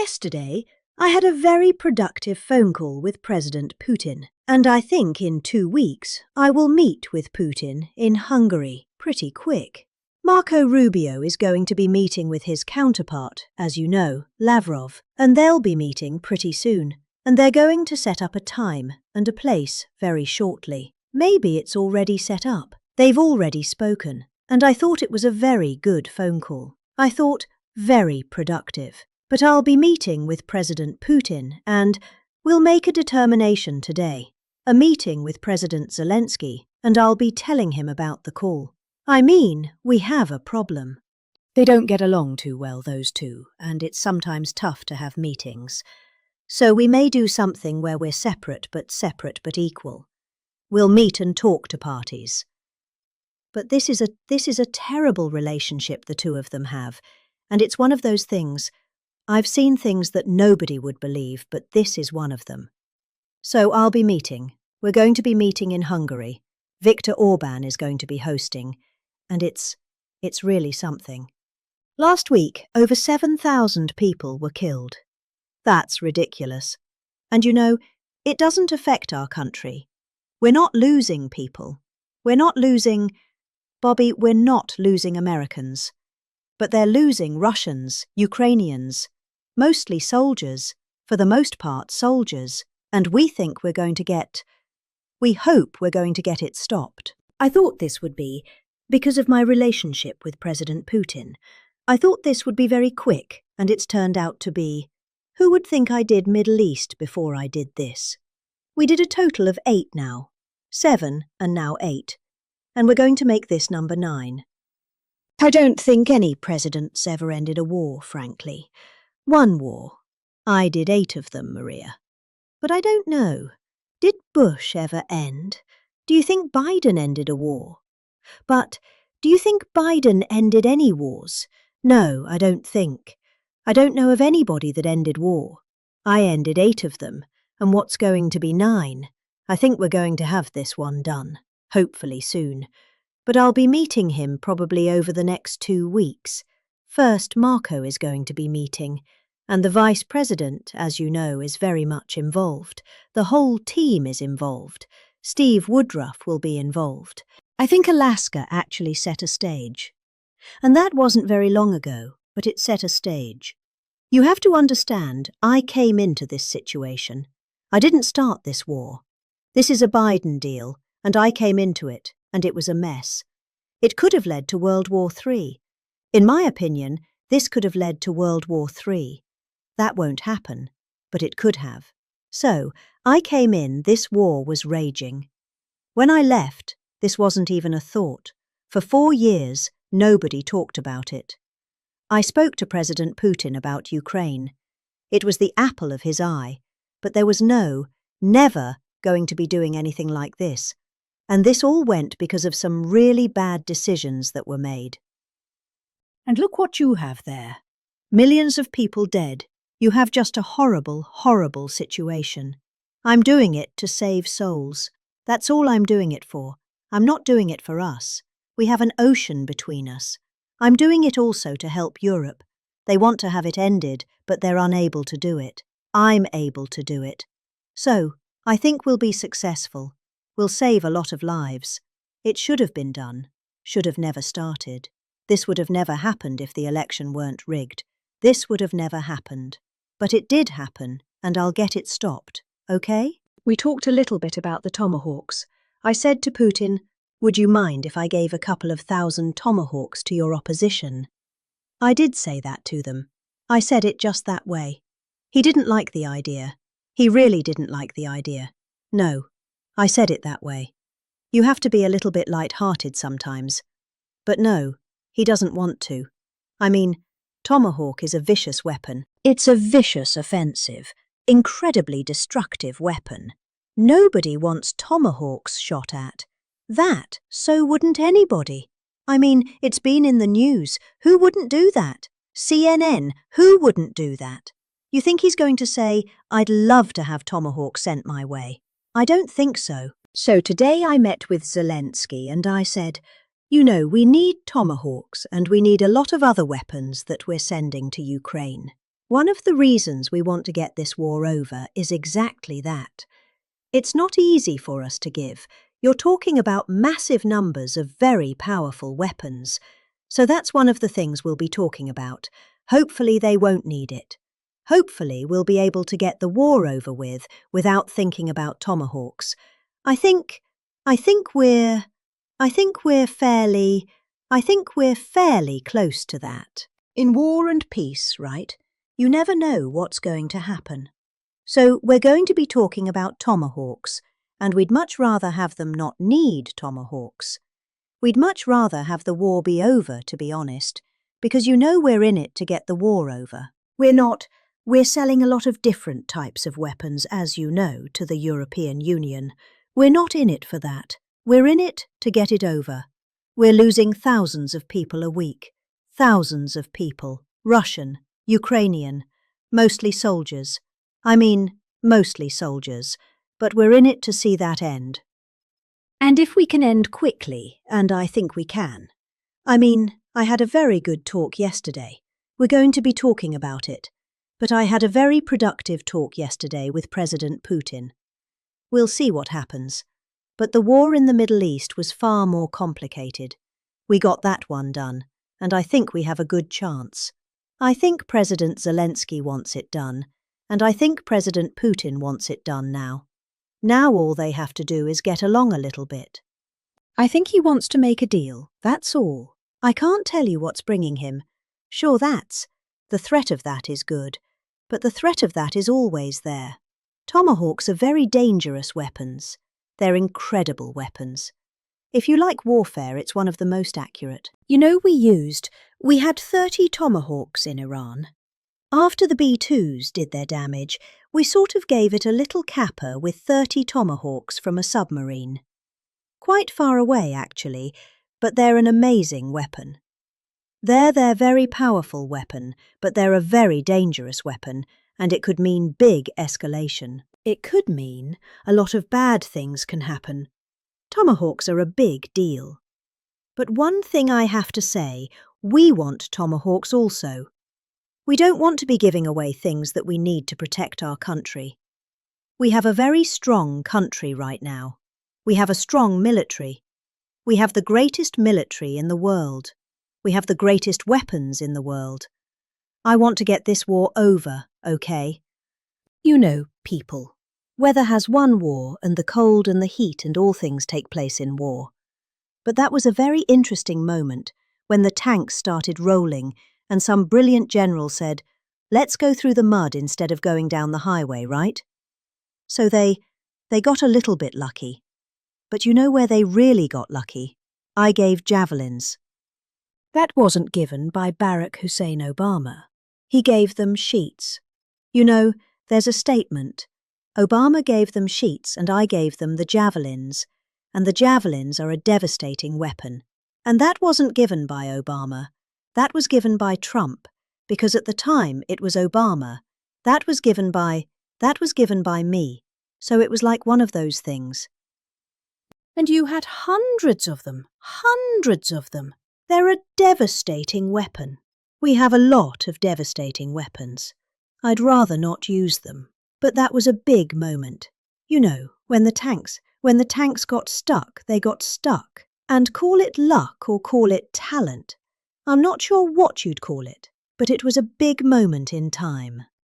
Yesterday, I had a very productive phone call with President Putin, and I think in 2 weeks I will meet with Putin in Hungary pretty quick. Marco Rubio is going to be meeting with his counterpart, as you know, Lavrov, and they'll be meeting pretty soon. And they're going to set up a time and a place very shortly. Maybe it's already set up. They've already spoken, and I thought it was a very good phone call. I thought very productive. But I'll be meeting with President Putin and we'll make a determination today. A meeting with President Zelensky, and I'll be telling him about the call. I mean, we have a problem. They don't get along too well, those two, and it's sometimes tough to have meetings. So we may do something where we're separate but equal. We'll meet and talk to parties. But this is a terrible relationship the two of them have, and it's one of those things. I've seen things that nobody would believe, but this is one of them. So I'll be meeting. We're going to be meeting in Hungary. Viktor Orban is going to be hosting, and it's really something. Last week, over 7,000 people were killed. That's ridiculous. And you know, it doesn't affect our country. We're not losing people. We're not losing Americans. But they're losing Russians, Ukrainians, mostly soldiers, for the most part soldiers, and we hope we're going to get it stopped. I thought this would be, because of my relationship with President Putin, I thought this would be very quick, and it's turned out to be, who would think I did Middle East before I did this? We did a total of 8 now, 7 and now 8, and we're going to make this number 9. I don't think any president's ever ended a war, frankly. One war. I did 8 of them, Maria. But I don't know. Did Bush ever end? Do you think Biden ended a war? But do you think Biden ended any wars? No, I don't think. I don't know of anybody that ended war. I ended 8 of them, and what's going to be 9? I think we're going to have this one done, hopefully soon. But I'll be meeting him probably over the next 2 weeks. First, Marco is going to be meeting, and the vice president, as you know, is very much involved. The whole team is involved. Steve Woodruff will be involved. I think Alaska actually set a stage. And that wasn't very long ago, but it set a stage. You have to understand, I came into this situation. I didn't start this war. This is a Biden deal, and I came into it. And it was a mess. It could have led to World War III. In my opinion, this could have led to World War III. That won't happen, but it could have. So, I came in, this war was raging. When I left, this wasn't even a thought. For 4 years, nobody talked about it. I spoke to President Putin about Ukraine. It was the apple of his eye, but there was never going to be doing anything like this. And this all went because of some really bad decisions that were made. And look what you have there. Millions of people dead. You have just a horrible, horrible situation. I'm doing it to save souls. That's all I'm doing it for. I'm not doing it for us. We have an ocean between us. I'm doing it also to help Europe. They want to have it ended, but they're unable to do it. I'm able to do it. So, I think we'll be successful. We'll save a lot of lives. It should have been done. Should have never started. This would have never happened if the election weren't rigged. This would have never happened. But it did happen, and I'll get it stopped, okay? We talked a little bit about the Tomahawks. I said to Putin, would you mind if I gave a couple of 1,000 Tomahawks to your opposition? I did say that to them. I said it just that way. He didn't like the idea. He really didn't like the idea. No. I said it that way. You have to be a little bit light-hearted sometimes. But no, he doesn't want to. I mean, Tomahawk is a vicious weapon. It's a vicious, offensive, incredibly destructive weapon. Nobody wants Tomahawks shot at. So wouldn't anybody. I mean, it's been in the news. Who wouldn't do that? CNN, who wouldn't do that? You think he's going to say, I'd love to have Tomahawk sent my way? I don't think so. So today I met with Zelensky and I said, you know, we need Tomahawks and we need a lot of other weapons that we're sending to Ukraine. One of the reasons we want to get this war over is exactly that. It's not easy for us to give. You're talking about massive numbers of very powerful weapons. So that's one of the things we'll be talking about. Hopefully they won't need it. Hopefully we'll be able to get the war over with without thinking about Tomahawks. I think we're fairly close to that. In war and peace, right? You never know what's going to happen. So we're going to be talking about Tomahawks, and we'd much rather have them not need Tomahawks. We'd much rather have the war be over, to be honest, because you know we're in it to get the war over. We're selling a lot of different types of weapons, as you know, to the European Union. We're not in it for that. We're in it to get it over. We're losing thousands of people a week. Thousands of people. Russian, Ukrainian, mostly soldiers. Mostly soldiers. But we're in it to see that end. And if we can end quickly, and I think we can. I had a very good talk yesterday. We're going to be talking about it. But I had a very productive talk yesterday with President Putin. We'll see what happens. But the war in the Middle East was far more complicated. We got that one done, and I think we have a good chance. I think President Zelensky wants it done, and I think President Putin wants it done now. Now all they have to do is get along a little bit. I think he wants to make a deal, that's all. I can't tell you what's bringing him. Sure, the threat of that is good, but the threat of that is always there. Tomahawks are very dangerous weapons. They're incredible weapons. If you like warfare, it's one of the most accurate. You know, we had 30 Tomahawks in Iran. After the B-2s did their damage, we sort of gave it a little capper with 30 Tomahawks from a submarine. Quite far away, actually, but they're an amazing weapon. They're very powerful weapon, but they're a very dangerous weapon, and it could mean big escalation. It could mean a lot of bad things can happen. Tomahawks are a big deal. But one thing I have to say, we want Tomahawks also. We don't want to be giving away things that we need to protect our country. We have a very strong country right now. We have a strong military. We have the greatest military in the world. We have the greatest weapons in the world. I want to get this war over, okay? You know, people. Weather has one war, and the cold and the heat and all things take place in war. But that was a very interesting moment when the tanks started rolling and some brilliant general said, "Let's go through the mud instead of going down the highway, right?" So they got a little bit lucky. But you know where they really got lucky? I gave javelins. That wasn't given by Barack Hussein Obama. He gave them sheets. You know, there's a statement. Obama gave them sheets and I gave them the javelins. And the javelins are a devastating weapon. And that wasn't given by Obama. That was given by Trump, because at the time it was Obama. That was given by me. So it was like one of those things. And you had hundreds of them. They're a devastating weapon. We have a lot of devastating weapons. I'd rather not use them. But that was a big moment. You know, when the tanks got stuck, they got stuck. And call it luck or call it talent. I'm not sure what you'd call it, but it was a big moment in time.